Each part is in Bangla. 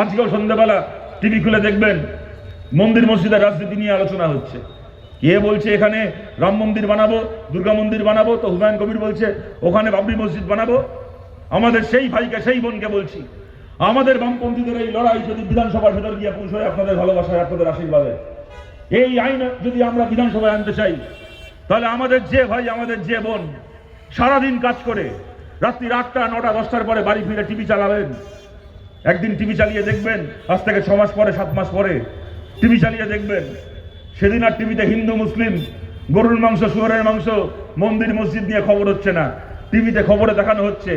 আজকেও সন্ধ্যাবেলা টিভি খুলে দেখবেন মন্দির মসজিদের রাজনীতি নিয়ে আলোচনা হচ্ছে। কে বলছে এখানে রাম মন্দির বানাবো, দুর্গা মন্দির বানাবো, তো হুমায়ুন কবির বলছে ওখানে বাবরি মসজিদ বানাবো। আমাদের সেই ভাইকে সেই বোনকে বলছি, আমাদের বামপন্থীদের এই লড়াই যদি বিধানসভার ভেতর গিয়ে পৌঁছয় আপনাদের ভালোবাসায়, আপনাদের আশীর্বাদে, এই আইন যদি আমরা বিধানসভায় আনতে চাই, তাহলে আমাদের যে ভাই, আমাদের যে বোন সারাদিন কাজ করে রাত্রি 8টা 9টা 10টার পরে বাড়ি ফিরে টিভি চালাবেন, একদিন টিভি চালিয়ে দেখবেন, আজ থেকে 6 মাস পরে 7 মাস পরে টিভি চালিয়ে দেখবেন, সেদিন আর টিভিতে হিন্দু মুসলিম, গরুর মাংস শুয়োরের মাংস, মন্দির মসজিদ নিয়ে খবর হচ্ছে না। টিভিতে খবরে দেখানো হচ্ছে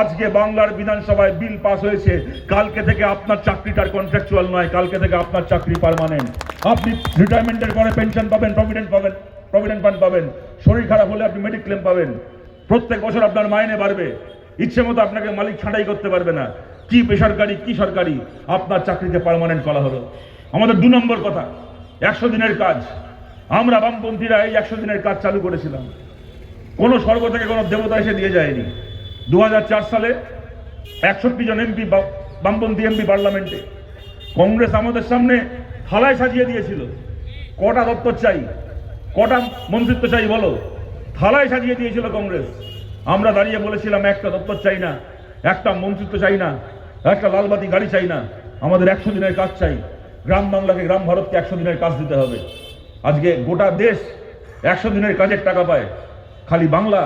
আজকে বাংলার বিধানসভায় বিল পাস হয়েছে, কালকে থেকে আপনার চাকরিটার কন্ট্রাকচুয়াল নয়, কালকে থেকে আপনার চাকরি পার্মানেন্ট। আপনি রিটায়ারমেন্টের পরে পেনশন পাবেন, প্রভিডেন্ট ফান্ড পাবেন, শরীর খারাপ হলে আপনি মেডিক্লেম পাবেন, প্রত্যেক বছর আপনার মাইনে বাড়বে, ইচ্ছে মতো আপনাকে মালিক ছাঁটাই করতে পারবে না। কি বেসরকারি কি সরকারি, আপনার চাকরিকে পার্মানেন্ট করা হলো। আমাদের 2 নম্বর কথা, 100 দিনের কাজ। আমরা বামপন্থীরা এই 100 দিনের কাজ চালু করেছিলাম, কোনো স্বর্গ থেকে কোনো দেবতা এসে দিয়ে যায়নি। 2004 সালে 61 জন এমপি, বামপন্থী এমপি পার্লামেন্টে, কংগ্রেস আমাদের সামনে থালায় সাজিয়ে দিয়েছিল কটা দপ্তর চাই, কটা মন্ত্রিত্ব চাই বলো, থালায় সাজিয়ে দিয়েছিল কংগ্রেস। আমরা দাঁড়িয়ে বলেছিলাম একটা দপ্তর চাই না, একটা মন্ত্রিত্ব চাই না, একটা লালবাতি গাড়ি চাই না, আমাদের 100 দিনের কাজ চাই। গ্রাম বাংলাকে, গ্রাম ভারতকে 100 দিনের কাজ দিতে হবে। আজকে গোটা দেশ 100 দিনের কাজের টাকা পায়, খালি বাংলা,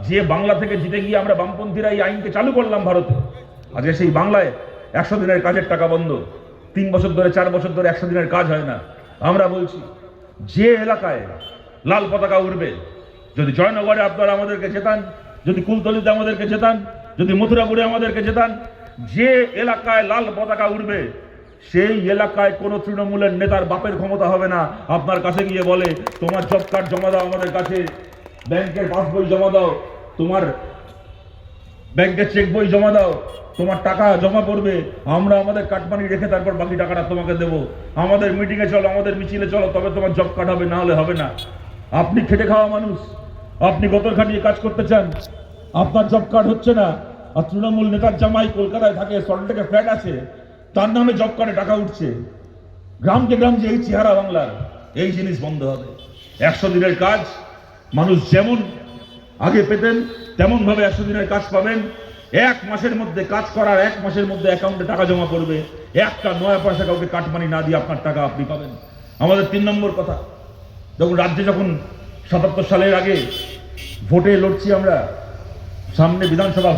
যে বাংলা থেকে জিতে গিয়ে আমরা বামপন্থীরা এই আইনকে চালু করলাম ভারতে, আজকে সেই বাংলায় 100 দিনের কাজের টাকা বন্ধ। 3 বছর ধরে 4 বছর ধরে 100 দিনের কাজ হয় না। আমরা বলছি যে এলাকায় লাল পতাকা উড়বে, যদি জয়নগরে আপনারা আমাদেরকে জেতান, যদি কুলতলিতে আমাদেরকে জেতান, যদি মথুরাপুরে আমাদেরকে জেতান, যে এলাকায় লাল পতাকা উড়বে সেই এলাকায় কোনো তৃণমূলের নেতার বাপের ক্ষমতা হবে না আপনার কাছে গিয়ে বলে তোমার জব কার্ড জমা দাও আমাদের কাছে, ব্যাংকের পাসবই জমা দাও, তোমার ব্যাংকের চেক বই জমা দাও, তোমার টাকা জমা পড়বে, আমরা আমাদের কাটমানি রেখে তারপর বাকি টাকাটা তোমাকে দেবো, আমাদের মিটিংয়ে চলো, আমাদের মিছিলে চলো, তবে তোমার জব কার্ড হবে, না হলে হবে না। আপনি খেটে খাওয়া মানুষ, আপনি গতর খাটিয়ে কাজ করতে চান, আপনার জব কার্ড হচ্ছে না, আর তৃণমূল নেতার জামাই কলকাতায় থাকে, সল্টলেকে ফ্ল্যাট আছে, তার নামে জব কার্ডে টাকা উঠছে। গ্রামকে গ্রাম যে এই চেহারা বাংলার, এই জিনিস বন্ধ হবে। 100 দিনের কাজ মানুষ যেমন আগে পেতেন তেমন ভাবে 100 দিনের কাজ পাবেন। 1 মাসের মধ্যে কাজ করার 1 মাসের মধ্যে অ্যাকাউন্টে টাকা জমা পড়বে, একটা 9 পয়সা কাউকে কাটমানি না দিয়ে আপনার টাকা আপনি পাবেন। আমাদের 3 নম্বর কথা, যখন রাজ্যে, যখন 77 সালের আগে ভোটে লড়ছি আমরা, সামনে বিধানসভা